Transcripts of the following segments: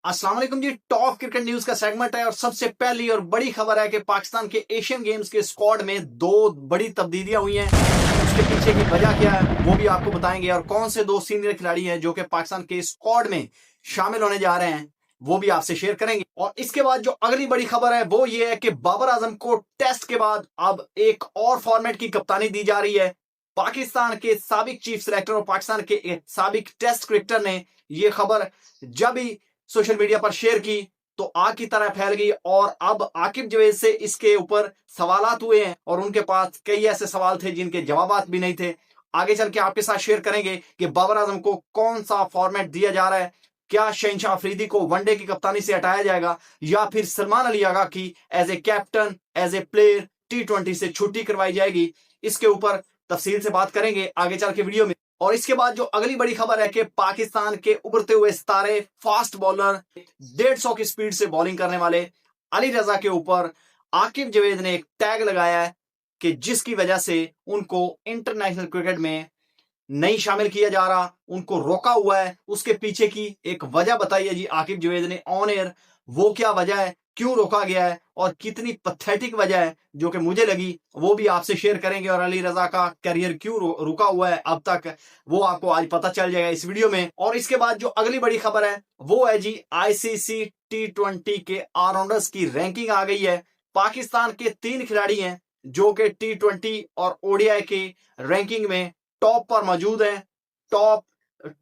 अस्सलाम वालेकुम जी। Top cricket news का सेगमेंट है और सबसे पहली और बड़ी खबर है कि पाकिस्तान के एशियन गेम्स के स्क्वाड में दो बड़ी तब्दीलियां हुई हैं। उसके पीछे की वजह क्या है वो भी आपको बताएंगे और कौन से दो सीनियर खिलाड़ी हैं जो कि पाकिस्तान के स्क्वाड में शामिल होने जा रहे हैं वो भी आपसे शेयर करेंगे। और इसके बाद जो अगली बड़ी खबर है वो ये है कि बाबर आजम को टेस्ट के बाद अब एक और फॉर्मेट की कप्तानी दी जा रही है। पाकिस्तान के साबिक चीफ सिलेक्टर और पाकिस्तान के एक साबिक टेस्ट क्रिकेटर ने यह खबर जब ही सोशल मीडिया पर शेयर की तो आग की तरह फैल गई और अब आकिब जवेद से इसके ऊपर सवालात हुए हैं और उनके पास कई ऐसे सवाल थे जिनके जवाबात भी नहीं थे। आगे चल के आपके साथ शेयर करेंगे कि बाबर आजम को कौन सा फॉर्मेट दिया जा रहा है। क्या शहनशाह अफरीदी को वनडे की कप्तानी से हटाया जाएगा या फिर सलमान अली आगा की as a captain as a player T20 से छुट्टी करवाई जाएगी। इसके ऊपर तफसील से बात करेंगे आगे चल के वीडियो में। और इसके बाद जो अगली बड़ी खबर है कि पाकिस्तान के उभरते हुए सितारे फास्ट बॉलर 150 की स्पीड से बॉलिंग करने वाले अली रजा के ऊपर आकिब जवेद ने एक टैग लगाया है कि जिसकी वजह से उनको इंटरनेशनल क्रिकेट में नहीं शामिल किया जा रहा, उनको रोका हुआ है। उसके पीछे की एक वजह बताई है जी आकिब जवेद ने ऑन एयर। वो क्या वजह है, क्यों रोका गया है और कितनी पथेटिक वजह है जो कि मुझे लगी वो भी आपसे शेयर करेंगे। और अली रजा का करियर क्यों रुका हुआ है अब तक वो आपको आज पता चल जाएगा इस वीडियो में। और इसके बाद जो अगली बड़ी खबर है वो है जी ICC T20 के ऑलराउंडर्स की रैंकिंग आ गई है। पाकिस्तान के 3 खिलाड़ी हैं जो कि T20 और ODI की रैंकिंग में टॉप पर मौजूद है। टॉप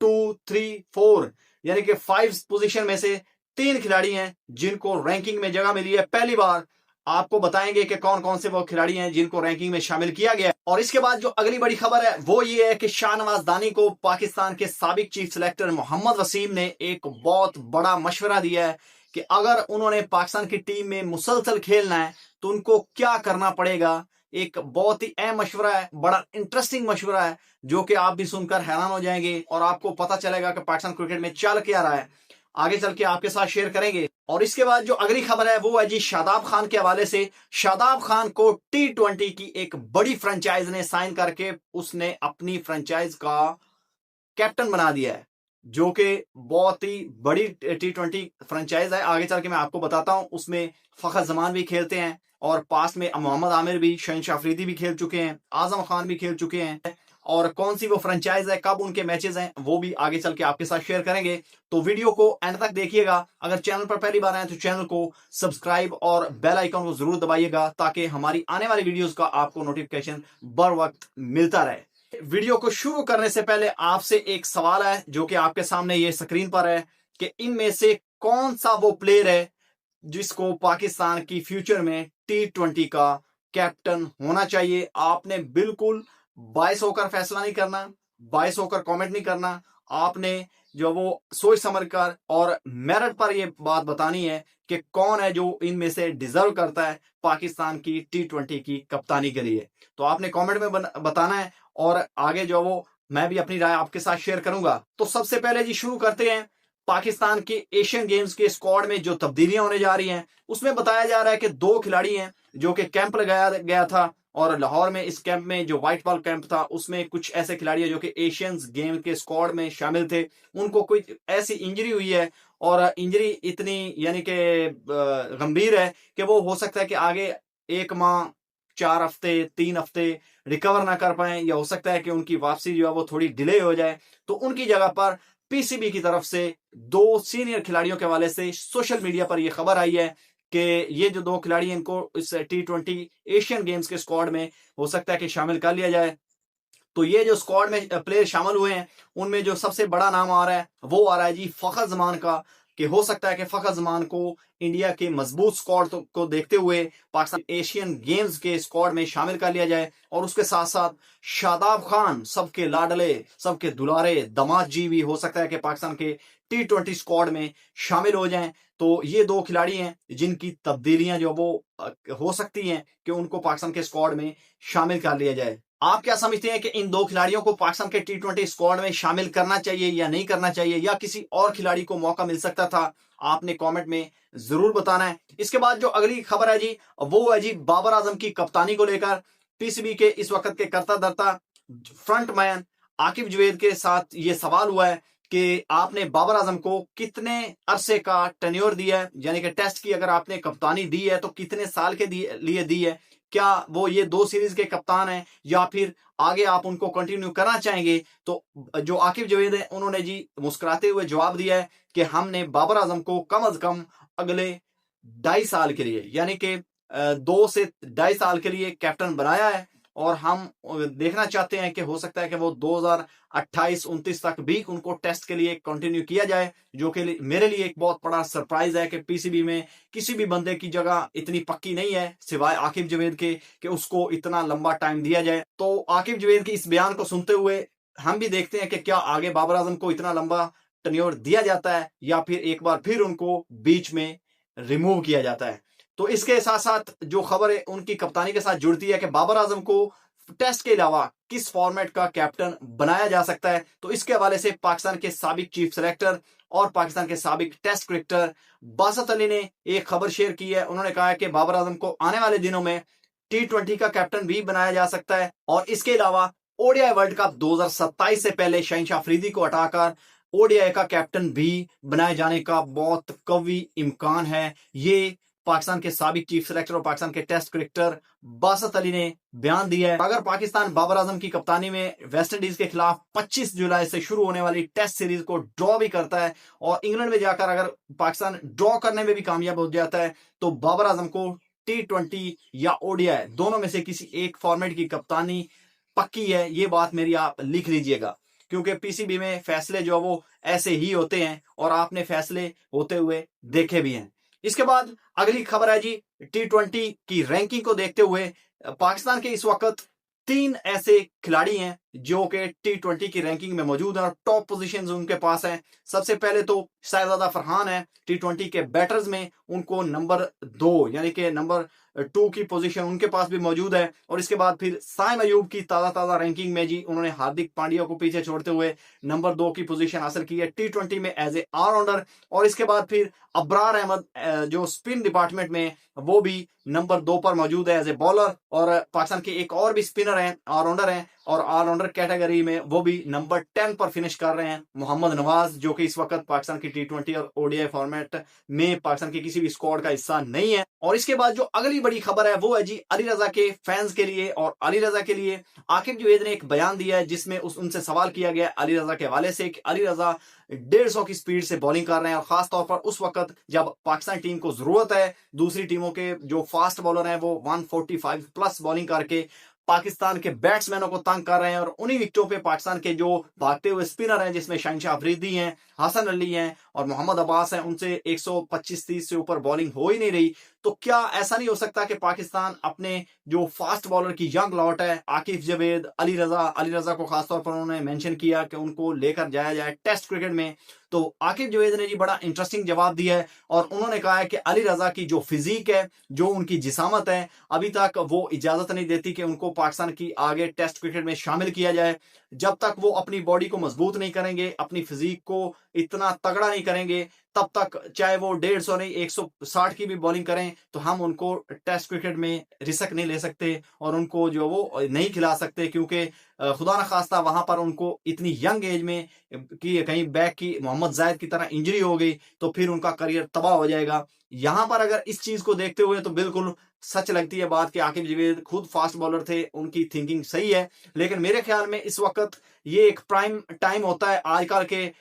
2, 3, 4 यानी कि 5 पोजीशन में से 3 खिलाड़ी हैं जिनको रैंकिंग में जगह मिली है। पहली बार आपको बताएंगे कि कौन कौन से वो खिलाड़ी हैं जिनको रैंकिंग में शामिल किया गया है। और इसके बाद जो अगली बड़ी खबर है वो ये है कि शाहनवाज दानी को पाकिस्तान के साबिक चीफ सिलेक्टर मोहम्मद वसीम ने एक बहुत बड़ा मशवरा दिया है कि अगर उन्होंने पाकिस्तान की टीम में मुसलसल खेलना है तो उनको क्या करना पड़ेगा। एक बहुत ही अहम मशवरा है, बड़ा इंटरेस्टिंग मशवरा है जो कि आप भी सुनकर हैरान हो जाएंगे और आपको पता चलेगा कि पाकिस्तान क्रिकेट में चल क्या रहा है। आगे चल के आपके साथ शेयर करेंगे। और इसके बाद जो अगली खबर है वो है जी शादाब खान के हवाले से। शादाब खान को T20 की एक बड़ी फ्रेंचाइज ने साइन करके उसने अपनी फ्रेंचाइज का कैप्टन बना दिया है जो कि बहुत ही बड़ी T20 फ्रेंचाइज है। आगे चल के मैं आपको बताता हूं। उसमें फखर जमान भी खेलते हैं और पास में मोहम्मद आमिर भी, शहनशाह अफरीदी भी खेल चुके हैं, आजम खान भी खेल चुके हैं। और कौन सी वो फ्रेंचाइज है, कब उनके मैचेस हैं वो भी आगे चल के आपके साथ शेयर करेंगे। तो वीडियो को एंड तक देखिएगा। अगर चैनल पर पहली बार आए तो चैनल को सब्सक्राइब और बेल आइकन को जरूर दबाइएगा ताकि हमारी आने वाली वीडियोस का आपको नोटिफिकेशन बर वक्त मिलता रहे। वीडियो को शुरू करने से पहले आपसे एक सवाल है जो कि आपके सामने ये स्क्रीन पर है कि इनमें से कौन सा वो प्लेयर है जिसको पाकिस्तान की फ्यूचर में T20 का कैप्टन होना चाहिए। आपने बिल्कुल बायस होकर फैसला नहीं करना, बायस होकर कमेंट नहीं करना। आपने जो वो सोच समझ कर और मेरिट पर ये बात बतानी है कि कौन है जो इनमें से डिजर्व करता है पाकिस्तान की T20 की कप्तानी के लिए। तो आपने कमेंट में बताना है और आगे जो वो मैं भी अपनी राय आपके साथ शेयर करूंगा। तो सबसे पहले जी शुरू करते हैं। पाकिस्तान के एशियन गेम्स के स्क्वाड में जो तब्दीलियां होने जा रही हैं उसमें बताया जा रहा है कि 2 खिलाड़ी हैं जो कि कैंप लगाया गया था और लाहौर में इस कैंप में जो व्हाइट बॉल कैंप था उसमें कुछ ऐसे खिलाड़ी हैं जो कि एशियन गेम के स्क्वाड में शामिल थे। उनको कोई ऐसी इंजरी हुई है और इंजरी इतनी यानी कि गंभीर है कि वो हो सकता है कि आगे 1 माह, 4 हफ्ते, 3 हफ्ते रिकवर ना कर पाए या हो सकता है कि उनकी वापसी जो है वो थोड़ी डिले हो जाए। तो उनकी जगह पर PCB की तरफ से 2 सीनियर खिलाड़ियों के हवाले से सोशल मीडिया पर यह खबर आई है कि ये जो 2 खिलाड़ी हैं इनको इस T20 एशियन गेम्स के स्क्वाड में हो सकता है कि शामिल कर लिया जाए। तो ये जो स्क्वाड में प्लेयर शामिल हुए हैं उनमें जो सबसे बड़ा नाम आ रहा है वो आ रहा है जी फखर जमान का कि हो सकता है कि फखर जमान को इंडिया के मजबूत स्क्वाड को देखते हुए पाकिस्तान एशियन गेम्स के स्क्वाड में शामिल कर लिया जाए। और उसके साथ साथ शादाब खान सबके लाडले, सबके दुलारे दामाद जी भी हो सकता है कि पाकिस्तान के T20 स्क्वाड में शामिल हो जाएं। तो ये 2 खिलाड़ी हैं जिनकी तब्दीलियां जो वो हो सकती हैं कि उनको पाकिस्तान के स्क्वाड में शामिल कर लिया जाए। आप क्या समझते हैं कि इन 2 खिलाड़ियों को पाकिस्तान के T20 स्क्वाड में शामिल करना चाहिए या नहीं करना चाहिए या किसी और खिलाड़ी को मौका मिल सकता था? आपने कमेंट में जरूर बताना है। इसके बाद जो अगली खबर है जी वो है जी बाबर आजम की कप्तानी को लेकर। PCB के इस वक्त के करता धरता फ्रंट मैन आकिब जवेद के साथ ये सवाल हुआ है कि आपने बाबर आजम को कितने अरसे का टेन्योर दिया है, यानी कि टेस्ट की अगर आपने कप्तानी दी है तो कितने साल के लिए दी है, क्या वो ये 2 सीरीज के कप्तान हैं या फिर आगे आप उनको कंटिन्यू करना चाहेंगे। तो जो आकिब जावेद है उन्होंने जी मुस्कुराते हुए जवाब दिया है कि हमने बाबर आजम को कम अज कम अगले 2.5 साल के लिए, यानी कि 2 से 2.5 साल के लिए कैप्टन बनाया है और हम देखना चाहते हैं कि हो सकता है कि वो 2028-29 तक भी उनको टेस्ट के लिए कंटिन्यू किया जाए, जो कि मेरे लिए एक बहुत बड़ा सरप्राइज है कि पीसीबी में किसी भी बंदे की जगह इतनी पक्की नहीं है सिवाय आकिब जावेद के कि उसको इतना लंबा टाइम दिया जाए। तो आकिब जावेद के इस बयान को सुनते हुए हम भी देखते हैं कि क्या आगे बाबर आजम को इतना लंबा टेन्योर दिया जाता है या फिर एक बार फिर उनको बीच में रिमूव किया जाता है। तो इसके साथ साथ जो खबर है उनकी कप्तानी के साथ जुड़ती है कि बाबर आजम को टेस्ट के अलावा किस फॉर्मेट का कैप्टन बनाया जा सकता है। तो इसके हवाले से पाकिस्तान के साबिक चीफ सेलेक्टर और पाकिस्तान के साबिक टेस्ट क्रिकेटर बासत अली ने एक खबर शेयर की है। उन्होंने कहा है कि बाबर आजम को आने वाले दिनों में T20 का कैप्टन भी बनाया जा सकता है और इसके अलावा ओडीआई वर्ल्ड कप 2027 से पहले शहनशाह अफरीदी को हटाकर ओडीआई का कैप्टन भी बनाए जाने का बहुत कवी इम्कान है। ये पाकिस्तान के साबिक चीफ सेलेक्टर और पाकिस्तान के टेस्ट क्रिकेटर बासत अली ने बयान दिया है। अगर पाकिस्तान बाबर आजम की कप्तानी में वेस्ट इंडीज के खिलाफ 25 जुलाई से शुरू होने वाली टेस्ट सीरीज को ड्रॉ भी करता है और इंग्लैंड में जाकर अगर पाकिस्तान ड्रॉ करने में भी कामयाब हो जाता है तो बाबर आजम को T20 या ओडीआई दोनों में से किसी एक फॉर्मेट की कप्तानी पक्की है। ये बात मेरी आप लिख लीजिएगा, क्योंकि पीसीबी में फैसले जो वो ऐसे ही होते हैं और आपने फैसले होते हुए देखे भी हैं। इसके बाद अगली खबर है जी T20 की रैंकिंग को देखते हुए पाकिस्तान के इस वक्त 3 ऐसे खिलाड़ी हैं जो कि T20 की रैंकिंग में मौजूद हैं और टॉप पोजीशंस उनके पास हैं। सबसे पहले तो शाहजादा फरहान है, T20 के बैटर्स में उनको नंबर 2 यानी कि नंबर 2 की पोजीशन उनके पास भी मौजूद है। और इसके बाद फिर साइम अयूब की ताज़ा रैंकिंग में जी उन्होंने हार्दिक पांड्या को पीछे छोड़ते हुए नंबर 2 की पोजीशन हासिल की है T20 में एज ए ऑलराउंडर। और इसके बाद फिर अब्रार अहमद जो स्पिन डिपार्टमेंट में वो भी नंबर 2 पर मौजूद है एज ए बॉलर। और पाकिस्तान के एक और भी स्पिनर हैं, ऑलराउंडर हैं और ऑलराउंडर कैटेगरी में वो भी नंबर 10 पर फिनिश कर रहे हैं मोहम्मद नवाज, जो कि इस वक्त पाकिस्तान की T20 और ओडीआई फॉर्मेट में पाकिस्तान के किसी भी स्क्वाड का हिस्सा नहीं है। और इसके बाद जो अगली बड़ी खबर है वो है जी अली रजा के फैंस के लिए। और अली रजा के लिए आकिब जावेद ने एक बयान दिया है जिसमें उनसे सवाल किया गया अली रजा के हवाले से कि अली रजा 150 की स्पीड से बॉलिंग कर रहे हैं और खासतौर पर उस वक्त जब पाकिस्तान टीम को जरूरत है दूसरी टीमों के जो फास्ट बॉलर हैं वो 145 प्लस बॉलिंग करके पाकिस्तान के बैट्समैनों को तंग कर रहे हैं। और उन्हीं विकेटों पे पाकिस्तान के जो भागते हुए स्पिनर हैं जिसमें शहनशाह अफरीदी हैं, हसन अली हैं और मोहम्मद अब्बास हैं, उनसे 125-30 से ऊपर बॉलिंग हो ही नहीं रही। तो क्या ऐसा नहीं हो सकता कि पाकिस्तान अपने जो फास्ट बॉलर की यंग लॉट है आकिब जावेद, अली रजा को खासतौर पर उन्होंने मेंशन किया कि उनको लेकर जाया जाए टेस्ट क्रिकेट में। तो आकिब जावेद ने जी बड़ा इंटरेस्टिंग जवाब दिया है और उन्होंने कहा है कि अली रजा की जो फिजिक है, जो उनकी जिसामत है, अभी तक वो इजाजत नहीं देती कि उनको पाकिस्तान की आगे टेस्ट क्रिकेट में शामिल किया जाए। जब तक वो अपनी बॉडी को मजबूत नहीं करेंगे, अपनी फिजिक को इतना तगड़ा नहीं करेंगे, तब तक चाहे वो 150 नहीं 160 की भी बॉलिंग करें तो हम उनको टेस्ट क्रिकेट में रिस्क नहीं ले सकते और उनको जो वो नहीं खिला सकते, क्योंकि खुदा न खास्ता वहां पर उनको इतनी यंग एज में कि कहीं बैक की मोहम्मद जायद की तरह इंजरी हो गई तो फिर उनका करियर तबाह हो जाएगा। यहां पर अगर इस चीज को देखते हुए तो बिल्कुल सच लगती है बात कि आकिब जावेद खुद फास्ट बॉलर थे, उनकी थिंकिंग सही है। लेकिन मेरे ख्याल में इस वक्त ये एक प्राइम टाइम होता है आजकल के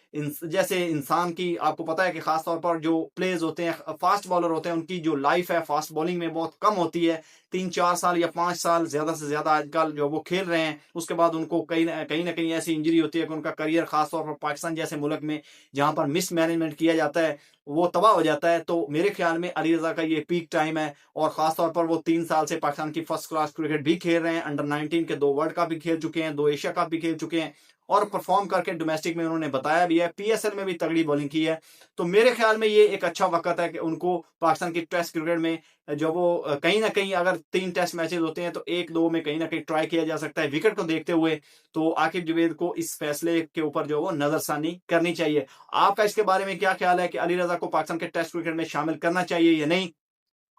जैसे इंसान की, आपको पता है कि खासतौर पर जो प्लेयर्स होते हैं फास्ट बॉलर होते हैं उनकी जो लाइफ है फास्ट बॉलिंग में बहुत कम होती है, 3-4 साल या 5 साल ज्यादा से ज्यादा आजकल जो वो खेल रहे हैं। उसके बाद उनको कहीं ना कहीं ऐसी इंजरी होती है कि उनका करियर खासतौर पर पाकिस्तान जैसे मुल्क में जहां पर मिसमैनेजमेंट किया जाता है वो तबाह हो जाता है। तो मेरे ख्याल में अली रजा का ये पीक टाइम है और खासतौर पर वो 3 साल से पाकिस्तान की फर्स्ट क्लास क्रिकेट भी खेल रहे हैं, अंडर 19 के 2 वर्ल्ड कप भी खेल चुके हैं, 2 एशिया कप भी खेल चुके हैं और परफॉर्म करके डोमेस्टिक में उन्होंने बताया भी है, पीएसएल में भी तगड़ी बॉलिंग की है। तो मेरे ख्याल में ये एक अच्छा वक्त है कि उनको पाकिस्तान की टेस्ट क्रिकेट में जो वो कहीं ना कहीं अगर 3 टेस्ट मैचेस होते हैं तो 1-2 में कहीं ना कहीं ट्राई किया जा सकता है विकेट को देखते हुए। तो आकिब जावेद को इस फैसले के ऊपर जो वो नजरसानी करनी चाहिए। आपका इसके बारे में क्या ख्याल है कि अली रजा को पाकिस्तान के टेस्ट क्रिकेट में शामिल करना चाहिए या नहीं?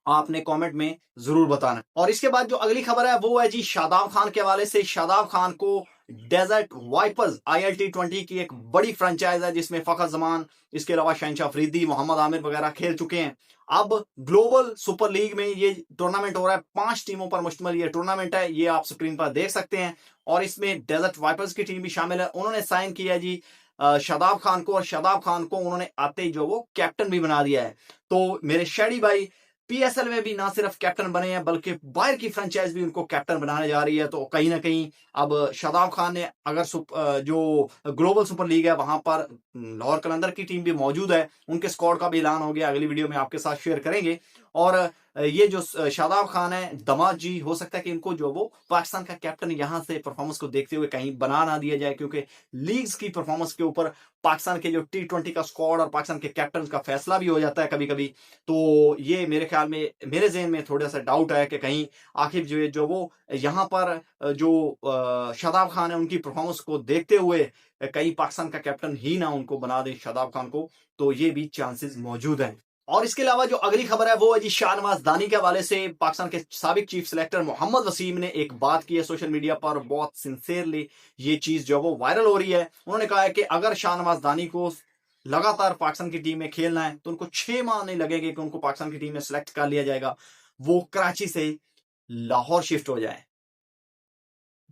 आपने कमेंट में जरूर बताना। और इसके बाद जो अगली खबर है वो है जी शादाब खान के हवाले से। शादाब खान को डेजर्ट वाइपर्स ILT20 की एक बड़ी फ्रेंचाइज है जिसमें फखर जमान, इसके अलावा शहनशाह अफरीदी, मोहम्मद आमिर वगैरह खेल चुके हैं। अब ग्लोबल सुपर लीग में ये टूर्नामेंट हो रहा है, 5 टीमों पर मुश्तमिल ये टूर्नामेंट है, ये आप स्क्रीन पर देख सकते हैं। और इसमें डेजर्ट वाइपर्स की टीम भी शामिल है। उन्होंने साइन किया जी शादाब खान को, और शादाब खान को उन्होंने आते ही जो वो कैप्टन भी बना दिया है। तो मेरे शैडी भाई PSL में भी ना सिर्फ कैप्टन बने हैं बल्कि बाहर की फ्रेंचाइज भी उनको कैप्टन बनाने जा रही है। तो कहीं ना कहीं अब शादाब खान ने अगर जो ग्लोबल सुपर लीग है वहां पर लाहौर कलंदर की टीम भी मौजूद है, उनके स्क्वाड का भी ऐलान हो गया, अगली वीडियो में आपके साथ शेयर करेंगे। और ये जो शादाब खान है दमाद जी, हो सकता है कि इनको जो वो पाकिस्तान का कैप्टन यहां से परफॉर्मेंस को देखते हुए कहीं बना ना दिया जाए, क्योंकि लीग्स की परफॉर्मेंस के ऊपर पाकिस्तान के जो T20 का स्क्वाड और पाकिस्तान के कैप्टन का फैसला भी हो जाता है कभी कभी। तो ये मेरे ख्याल में, मेरे ज़हन में थोड़ा सा डाउट है कि कहीं आखिर जो वो यहाँ पर जो शादाब खान है उनकी परफॉर्मेंस को देखते हुए कहीं पाकिस्तान का कैप्टन ही ना उनको बना दे शादाब खान को। तो ये भी चांसेस मौजूद हैं। और इसके अलावा जो अगली खबर है वो है जी शाहनवाज दानी के हवाले से। पाकिस्तान के साबिक चीफ सिलेक्टर मोहम्मद वसीम ने एक बात की है सोशल मीडिया पर, बहुत सिंसियरली ये चीज जो वो वायरल हो रही है। उन्होंने कहा है कि अगर शाहनवाज दानी को लगातार पाकिस्तान की टीम में खेलना है तो उनको 6 माह नहीं लगेंगे कि उनको पाकिस्तान की टीम में सिलेक्ट कर लिया जाएगा, वो कराची से लाहौर शिफ्ट हो जाए।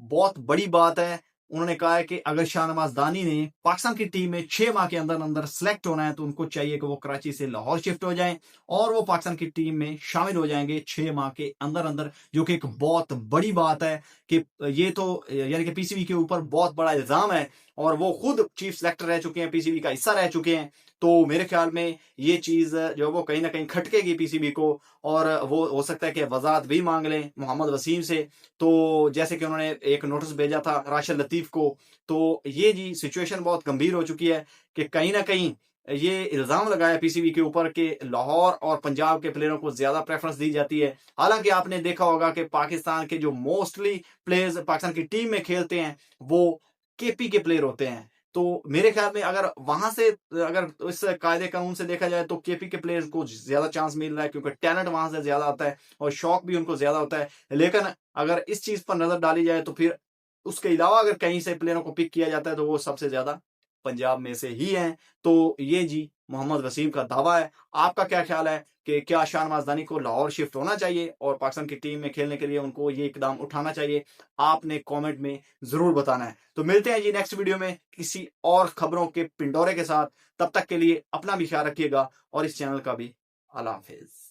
बहुत बड़ी बात है। उन्होंने कहा है कि अगर शाहनवाज दानी ने पाकिस्तान की टीम में 6 माह के अंदर अंदर सिलेक्ट होना है तो उनको चाहिए कि वो कराची से लाहौर शिफ्ट हो जाएं और वो पाकिस्तान की टीम में शामिल हो जाएंगे 6 माह के अंदर अंदर, जो कि एक बहुत बड़ी बात है कि ये तो यानी कि PCB के ऊपर बहुत बड़ा इल्जाम है और वो खुद चीफ सिलेक्टर रह चुके हैं, PCB का हिस्सा रह चुके हैं। तो मेरे ख्याल में ये चीज जो वो कहीं ना कहीं खटकेगी PCB को, और वो हो सकता है कि वजाहत भी मांग लें मोहम्मद वसीम से। तो जैसे कि उन्होंने एक नोटिस भेजा था राशिद लतीफ को। तो ये जी सिचुएशन बहुत गंभीर हो चुकी है कि कहीं ना कहीं ये इल्जाम लगाया PCB के ऊपर कि लाहौर और पंजाब के प्लेयरों को ज्यादा प्रेफरेंस दी जाती है। हालांकि आपने देखा होगा कि पाकिस्तान के जो मोस्टली प्लेयर्स पाकिस्तान की टीम में खेलते हैं वो KP के प्लेयर होते हैं। तो मेरे ख्याल में अगर वहां से, अगर इस कायदे कानून से देखा जाए तो KP के प्लेयर्स को ज्यादा चांस मिल रहा है, क्योंकि टैलेंट वहां से ज्यादा आता है और शौक भी उनको ज्यादा होता है। लेकिन अगर इस चीज पर नजर डाली जाए तो फिर उसके अलावा अगर कहीं से प्लेयरों को पिक किया जाता है तो वो सबसे ज्यादा पंजाब में से ही हैं। तो ये जी मोहम्मद वसीम का दावा है। आपका क्या ख्याल है कि क्या शाहनवाज दानी को लाहौर शिफ्ट होना चाहिए और पाकिस्तान की टीम में खेलने के लिए उनको ये इकदाम उठाना चाहिए? आपने कमेंट में जरूर बताना है। तो मिलते हैं जी नेक्स्ट वीडियो में किसी और खबरों के पिंडोरे के साथ। तब तक के लिए अपना भी ख्याल रखिएगा और इस चैनल का भी। अल्लाह हाफिज।